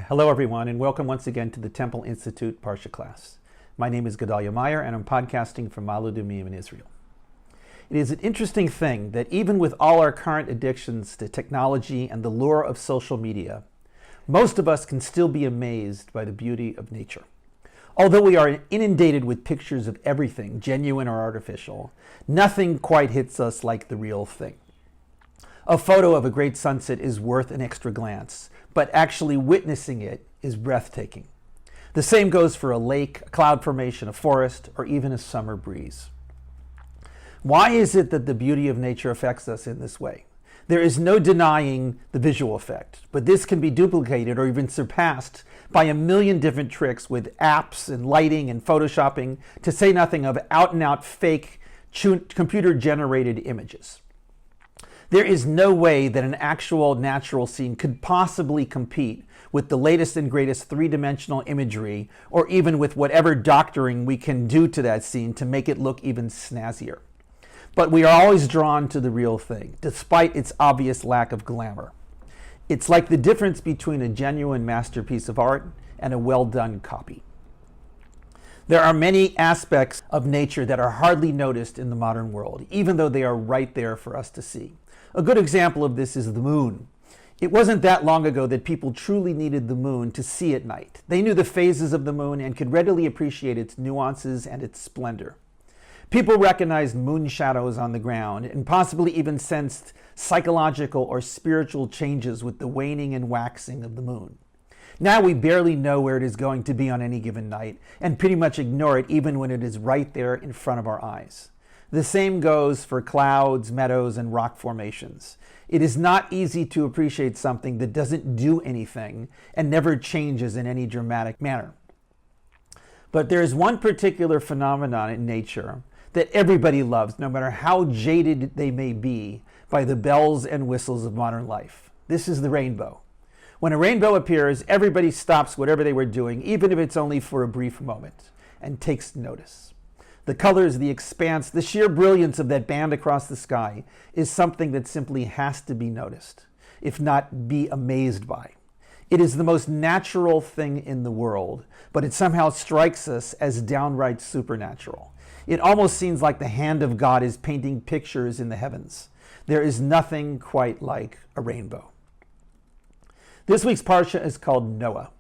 Hello everyone, and welcome once again to the Temple Institute Parsha class. My name is Gedalia Meyer, and I'm podcasting from Ma'ale Adumim in Israel. It is an interesting thing that even with all our current addictions to technology and the lure of social media, most of us can still be amazed by the beauty of nature. Although we are inundated with pictures of everything, genuine or artificial, nothing quite hits us like the real thing. A photo of a great sunset is worth an extra glance, but actually witnessing it is breathtaking. The same goes for a lake, a cloud formation, a forest, or even a summer breeze. Why is it that the beauty of nature affects us in this way? There is no denying the visual effect, but this can be duplicated or even surpassed by a million different tricks with apps and lighting and photoshopping, to say nothing of out-and-out fake computer-generated images. There is no way that an actual natural scene could possibly compete with the latest and greatest three-dimensional imagery, or even with whatever doctoring we can do to that scene to make it look even snazzier. But we are always drawn to the real thing, despite its obvious lack of glamour. It's like the difference between a genuine masterpiece of art and a well-done copy. There are many aspects of nature that are hardly noticed in the modern world, even though they are right there for us to see. A good example of this is the moon. It wasn't that long ago that people truly needed the moon to see at night. They knew the phases of the moon and could readily appreciate its nuances and its splendor. People recognized moon shadows on the ground and possibly even sensed psychological or spiritual changes with the waning and waxing of the moon. Now we barely know where it is going to be on any given night and pretty much ignore it even when it is right there in front of our eyes. The same goes for clouds, meadows, and rock formations. It is not easy to appreciate something that doesn't do anything and never changes in any dramatic manner. But there is one particular phenomenon in nature that everybody loves, no matter how jaded they may be by the bells and whistles of modern life. This is the rainbow. When a rainbow appears, everybody stops whatever they were doing, even if it's only for a brief moment, and takes notice. The colors, the expanse, the sheer brilliance of that band across the sky is something that simply has to be noticed, if not be amazed by. It is the most natural thing in the world, but it somehow strikes us as downright supernatural. It almost seems like the hand of God is painting pictures in the heavens. There is nothing quite like a rainbow. This week's Parsha is called Noah.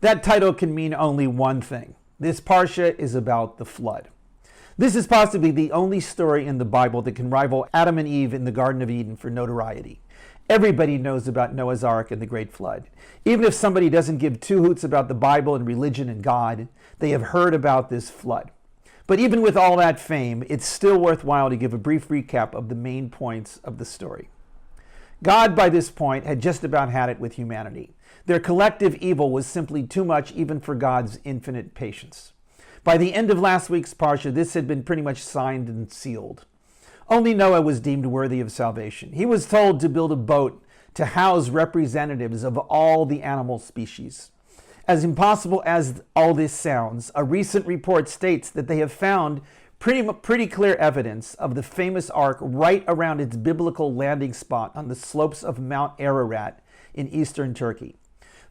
That title can mean only one thing. This Parsha is about the flood. This is possibly the only story in the Bible that can rival Adam and Eve in the Garden of Eden for notoriety. Everybody knows about Noah's Ark and the Great Flood. Even if somebody doesn't give two hoots about the Bible and religion and God, they have heard about this flood. But even with all that fame, it's still worthwhile to give a brief recap of the main points of the story. God, by this point, had just about had it with humanity. Their collective evil was simply too much even for God's infinite patience. By the end of last week's Parsha, this had been pretty much signed and sealed. Only Noah was deemed worthy of salvation. He was told to build a boat to house representatives of all the animal species. As impossible as all this sounds, a recent report states that they have found pretty clear evidence of the famous ark right around its biblical landing spot on the slopes of Mount Ararat in eastern Turkey.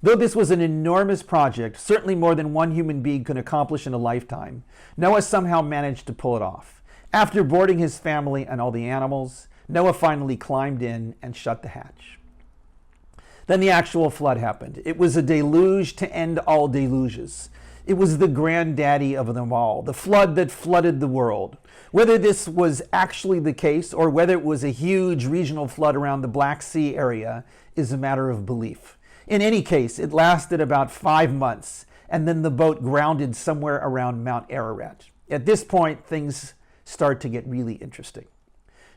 Though this was an enormous project, certainly more than one human being could accomplish in a lifetime, Noah somehow managed to pull it off. After boarding his family and all the animals, Noah finally climbed in and shut the hatch. Then the actual flood happened. It was a deluge to end all deluges. It was the granddaddy of them all, the flood that flooded the world. Whether this was actually the case or whether it was a huge regional flood around the Black Sea area is a matter of belief. In any case, it lasted about 5 months, and then the boat grounded somewhere around Mount Ararat. At this point, things start to get really interesting.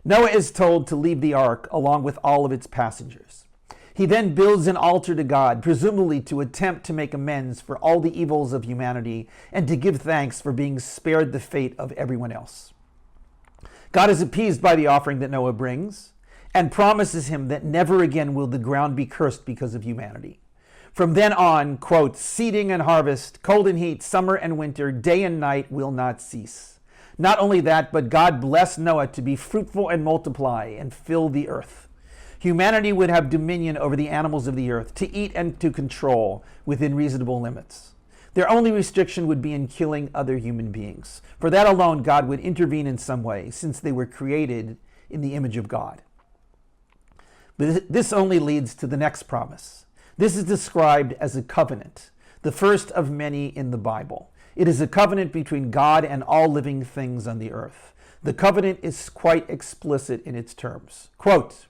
Noah is told to leave the ark along with all of its passengers. He then builds an altar to God, presumably to attempt to make amends for all the evils of humanity and to give thanks for being spared the fate of everyone else. God is appeased by the offering that Noah brings and promises him that never again will the ground be cursed because of humanity. From then on, quote, seeding and harvest, cold and heat, summer and winter, day and night will not cease. Not only that, but God blessed Noah to be fruitful and multiply and fill the earth. Humanity would have dominion over the animals of the earth, to eat and to control within reasonable limits. Their only restriction would be in killing other human beings. For that alone, God would intervene in some way, since they were created in the image of God. But this only leads to the next promise. This is described as a covenant, the first of many in the Bible. It is a covenant between God and all living things on the earth. The covenant is quite explicit in its terms. Quote,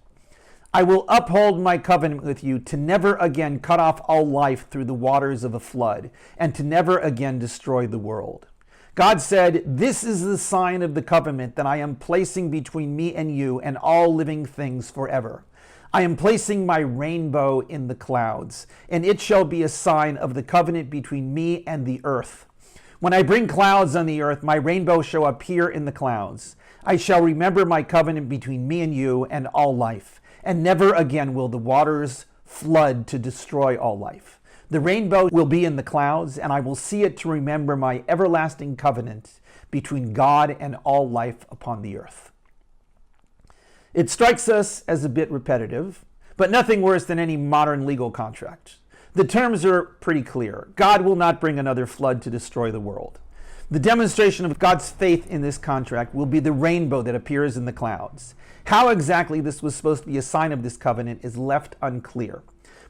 "I will uphold my covenant with you to never again cut off all life through the waters of a flood, and to never again destroy the world." God said, "This is the sign of the covenant that I am placing between me and you and all living things forever. I am placing my rainbow in the clouds, and it shall be a sign of the covenant between me and the earth. When I bring clouds on the earth, my rainbow shall appear in the clouds. I shall remember my covenant between me and you and all life, and never again will the waters flood to destroy all life. The rainbow will be in the clouds, and I will see it to remember my everlasting covenant between God and all life upon the earth." It strikes us as a bit repetitive, but nothing worse than any modern legal contract. The terms are pretty clear. God will not bring another flood to destroy the world. The demonstration of God's faith in this contract will be the rainbow that appears in the clouds. How exactly this was supposed to be a sign of this covenant is left unclear,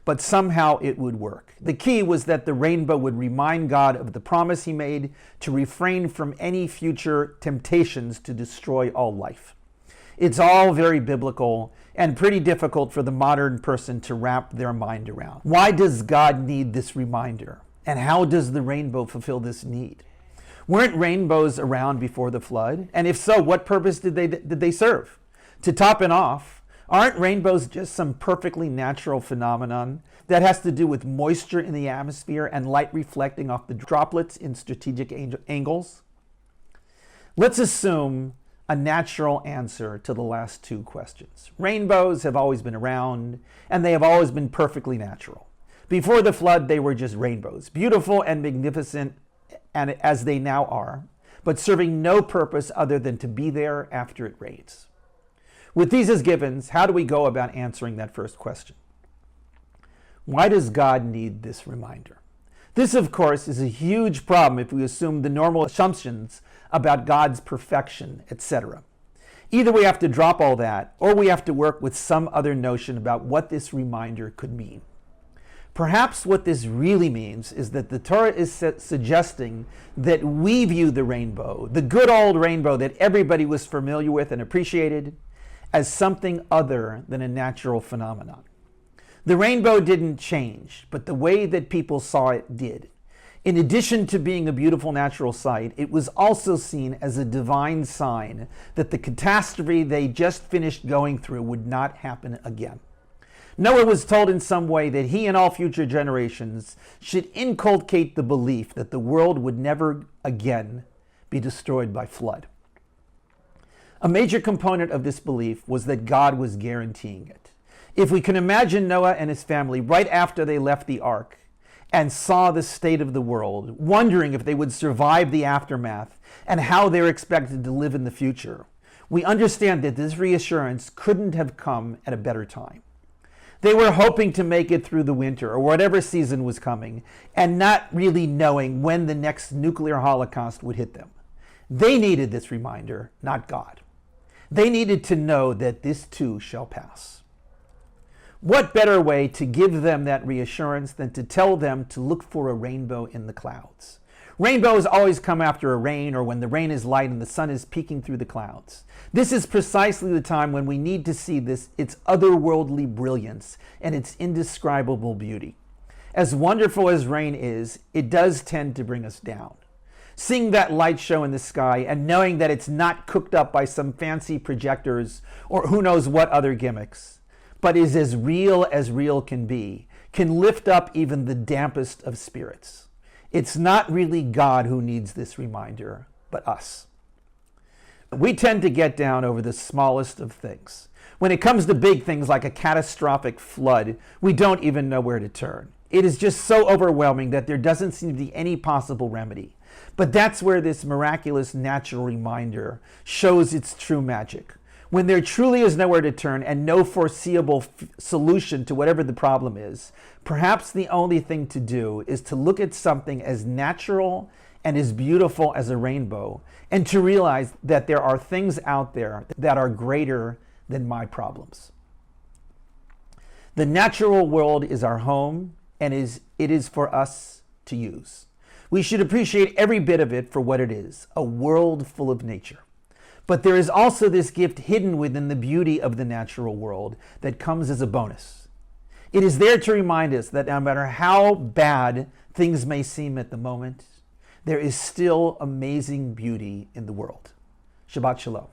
but somehow it would work. The key was that the rainbow would remind God of the promise he made to refrain from any future temptations to destroy all life. It's all very biblical and pretty difficult for the modern person to wrap their mind around. Why does God need this reminder? And how does the rainbow fulfill this need? Weren't rainbows around before the flood? And if so, what purpose did they serve? To top it off, aren't rainbows just some perfectly natural phenomenon that has to do with moisture in the atmosphere and light reflecting off the droplets in strategic angles? Let's assume a natural answer to the last two questions. Rainbows have always been around, and they have always been perfectly natural. Before the flood, they were just rainbows, beautiful and magnificent, and as they now are, but serving no purpose other than to be there after it rains. With these as givens, how do we go about answering that first question? Why does God need this reminder? This, of course, is a huge problem if we assume the normal assumptions about God's perfection, etc. Either we have to drop all that, or we have to work with some other notion about what this reminder could mean. Perhaps what this really means is that the Torah is suggesting that we view the rainbow, the good old rainbow that everybody was familiar with and appreciated, as something other than a natural phenomenon. The rainbow didn't change, but the way that people saw it did. In addition to being a beautiful natural sight, it was also seen as a divine sign that the catastrophe they just finished going through would not happen again. Noah was told in some way that he and all future generations should inculcate the belief that the world would never again be destroyed by flood. A major component of this belief was that God was guaranteeing it. If we can imagine Noah and his family right after they left the ark and saw the state of the world, wondering if they would survive the aftermath and how they're expected to live in the future, we understand that this reassurance couldn't have come at a better time. They were hoping to make it through the winter or whatever season was coming, and not really knowing when the next nuclear holocaust would hit them. They needed this reminder, not God. They needed to know that this too shall pass. What better way to give them that reassurance than to tell them to look for a rainbow in the clouds? Rainbows always come after a rain, or when the rain is light and the sun is peeking through the clouds. This is precisely the time when we need to see its otherworldly brilliance and its indescribable beauty. As wonderful as rain is, it does tend to bring us down. Seeing that light show in the sky and knowing that it's not cooked up by some fancy projectors or who knows what other gimmicks, but is as real can be, can lift up even the dampest of spirits. It's not really God who needs this reminder, but us. We tend to get down over the smallest of things. When it comes to big things like a catastrophic flood, we don't even know where to turn. It is just so overwhelming that there doesn't seem to be any possible remedy. But that's where this miraculous natural reminder shows its true magic. When there truly is nowhere to turn and no foreseeable solution to whatever the problem is, perhaps the only thing to do is to look at something as natural and as beautiful as a rainbow, and to realize that there are things out there that are greater than my problems. The natural world is our home, and it is for us to use. We should appreciate every bit of it for what it is, a world full of nature. But there is also this gift hidden within the beauty of the natural world that comes as a bonus. It is there to remind us that no matter how bad things may seem at the moment, there is still amazing beauty in the world. Shabbat Shalom.